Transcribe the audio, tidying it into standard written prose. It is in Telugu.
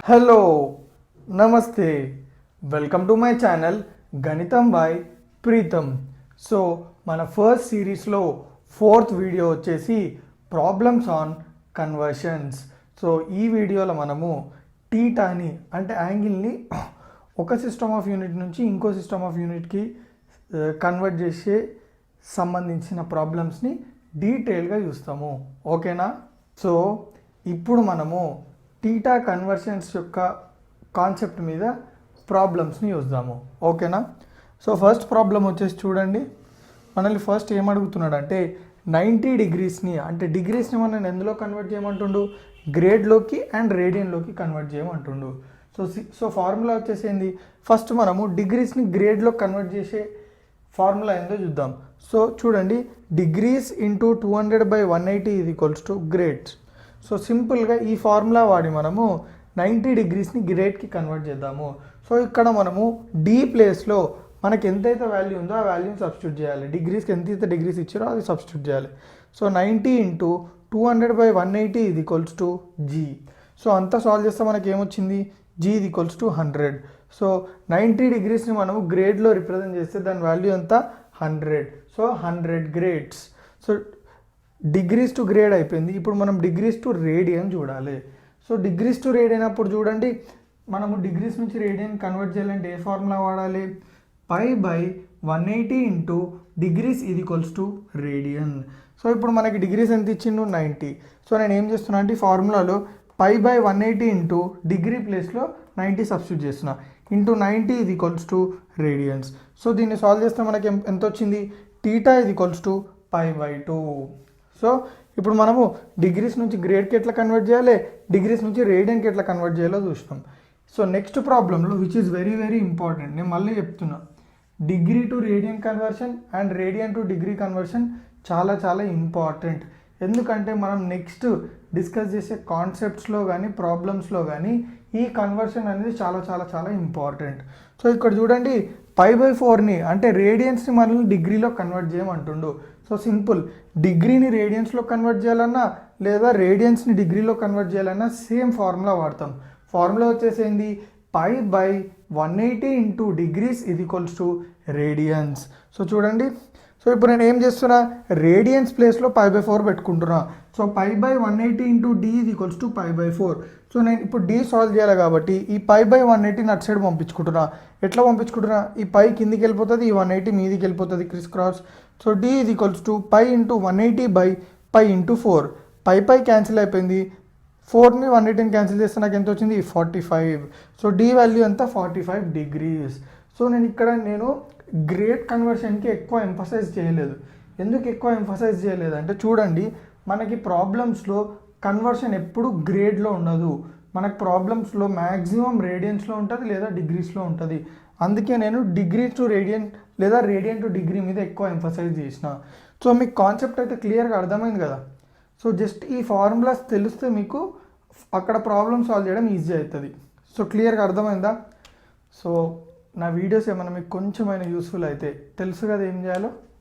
హలో నమస్తే వెల్కమ్ టు మై ఛానల్ గణితం బై ప్రీతం. సో మన ఫస్ట్ సిరీస్లో ఫోర్త్ వీడియో వచ్చేసి ప్రాబ్లమ్స్ ఆన్ కన్వర్షన్స్. సో ఈ వీడియోలో మనము టీటాని అంటే యాంగిల్ని ఒక సిస్టమ్ ఆఫ్ యూనిట్ నుంచి ఇంకో సిస్టమ్ ఆఫ్ యూనిట్కి కన్వర్ట్ చేసే సంబంధించిన ప్రాబ్లమ్స్ని డీటెయిల్గా చూస్తాము. ఓకేనా? సో ఇప్పుడు మనము టీటా కన్వర్షన్స్ యొక్క కాన్సెప్ట్ మీద ప్రాబ్లమ్స్ని చూద్దాము. ఓకేనా? సో ఫస్ట్ ప్రాబ్లం వచ్చేసి చూడండి, మనల్ని ఫస్ట్ ఏమడుగుతున్నాడు అంటే 90 డిగ్రీస్ని అంటే డిగ్రీస్ని మనం ఎందులో కన్వర్ట్ చేయమంటుండు, గ్రేడ్లోకి అండ్ రేడియన్లోకి కన్వర్ట్ చేయమంటుండు. సో ఫార్ములా వచ్చేసి ఏంది, ఫస్ట్ మనము డిగ్రీస్ని గ్రేడ్లో కన్వర్ట్ చేసే ఫార్ములా ఏందో చూద్దాం. సో చూడండి, degrees into 200/180 is equals to grades. So సింపుల్గా ఈ ఫార్ములా వాడి మనము 90 డిగ్రీస్ని గ్రేడ్కి కన్వర్ట్ చేద్దాము. సో ఇక్కడ మనము డి ప్లేస్లో మనకి ఎంతైతే వాల్యూ ఉందో ఆ వాల్యూని సబ్స్టిట్యూట్ చేయాలి. డిగ్రీస్కి ఎంతైతే డిగ్రీస్ ఇచ్చారో అది సబ్స్టిట్యూట్ చేయాలి. So 90 into 200/180 is equals to G. So అంతా సాల్వ్ చేస్తే మనకి ఏమొచ్చింది, G is equals to 100. So 90 డిగ్రీస్ని మనము గ్రేడ్లో రిప్రజెంట్ చేస్తే దాని వాల్యూ ఎంత, 100. So 100 grades. So degrees to grade అయిపోయింది. ఇప్పుడు మనం డిగ్రీస్ టు రేడియన్ చూడాలి. సో డిగ్రీస్ టు రేడియన్ అప్పుడు చూడండి, మనము డిగ్రీస్ నుంచి రేడియన్ కన్వర్ట్ చేయాలంటే ఏ ఫార్ములా వాడాలి, π/180 ఇంటూ డిగ్రీస్ ఇది ఈక్వల్స్ టు రేడియన్. సో ఇప్పుడు మనకి డిగ్రీస్ ఎంత ఇచ్చిండు, 90. సో నేను ఏం చేస్తున్నా అంటే ఈ ఫార్ములాలో π/180 ఇంటూ డిగ్రీ ప్లేస్లో 90 సబ్స్టిట్యూట్ చేస్తున్నా, ఇంటూ 90 ఇది ఈక్వల్స్ టు రేడియన్స్. సో దీన్ని సాల్వ్ చేస్తే మనకి ఎంత వచ్చింది, టీటా ఇది ఈక్వల్స్ టు π/2. సో ఇప్పుడు మనము డిగ్రీస్ నుంచి గ్రేడ్కి ఎట్లా కన్వర్ట్ చేయాలి, డిగ్రీస్ నుంచి రేడియన్కి ఎట్లా కన్వర్ట్ చేయాలో చూస్తాం. సో నెక్స్ట్ ప్రాబ్లంలో which is very very important, నేను మళ్ళీ చెప్తున్నా, degree to radian conversion and radian to degree conversion చాలా చాలా ఇంపార్టెంట్. ఎందుకంటే మనం నెక్స్ట్ డిస్కస్ చేసే కాన్సెప్ట్స్లో కానీ ప్రాబ్లమ్స్లో కానీ ఈ కన్వర్షన్ అనేది చాలా చాలా చాలా ఇంపార్టెంట్. సో ఇక్కడ చూడండి, π/4ని అంటే రేడియన్స్ని మనల్ని డిగ్రీలో కన్వర్ట్ చేయమంటుండు. సో సింపుల్, డిగ్రీని రేడియన్స్లో కన్వర్ట్ చేయాలన్నా లేదా రేడియన్స్ని డిగ్రీలో కన్వర్ట్ చేయాలన్నా సేమ్ ఫార్ములా వాడతాం. ఫార్ములా వచ్చేసింది π/180 ఇంటూ డిగ్రీస్ ఇది ఈక్వల్స్ టు రేడియన్స్. సో చూడండి, సో ఇప్పుడు నేను ఏం చేస్తున్నా, రేడియన్స్ ప్లేస్లో π/4 పెట్టుకుంటున్నా. సో π/180 ఇంటూ డి ఇది ఈక్వల్స్ టు π/4. సో నేను ఇప్పుడు డి సాల్వ్ చేయాలి కాబట్టి ఈ π/180 అటు సైడ్ పంపించుకుంటున్నా. ఎట్లా పంపించుకుంటున్నా, ఈ పై కిందికి వెళ్ళిపోతుంది, ఈ 180 మీదికి వెళ్ళిపోతుంది, క్రిస్ క్రాస్. సో డి ఇది equals to π into 180/π into 4. Pi cancel అయిపోయింది, 4ని 180ని క్యాన్సిల్ చేస్తే నాకు ఎంత వచ్చింది, 45. సో డి వాల్యూ ఎంత, 45 డిగ్రీస్. సో నేను గ్రేడ్ కన్వర్షన్కి ఎక్కువ ఎంఫసైజ్ చేయలేదు. ఎందుకు ఎక్కువ ఎంఫసైజ్ చేయలేదు అంటే చూడండి, మనకి ప్రాబ్లమ్స్లో కన్వర్షన్ ఎప్పుడు గ్రేడ్లో ఉండదు. మనకు ప్రాబ్లమ్స్లో మ్యాక్సిమం రేడియన్స్లో ఉంటుంది లేదా డిగ్రీస్లో ఉంటుంది. అందుకే నేను డిగ్రీ టు రేడియన్ లేదా రేడియన్ టు డిగ్రీ మీద ఎక్కువ ఎంఫసైజ్ చేసిన. సో మీకు కాన్సెప్ట్ అయితే క్లియర్గా అర్థమైంది కదా. సో జస్ట్ ఈ ఫార్ములాస్ తెలిస్తే మీకు అక్కడ ప్రాబ్లమ్ సాల్వ్ చేయడం ఈజీ అవుతుంది. సో క్లియర్గా అర్థమైందా? సో నా వీడియోస్ ఏమైనా మీకు కొంచెమైనా యూస్ఫుల్ అయితే తెలుసు కదా ఏం చేయాలో.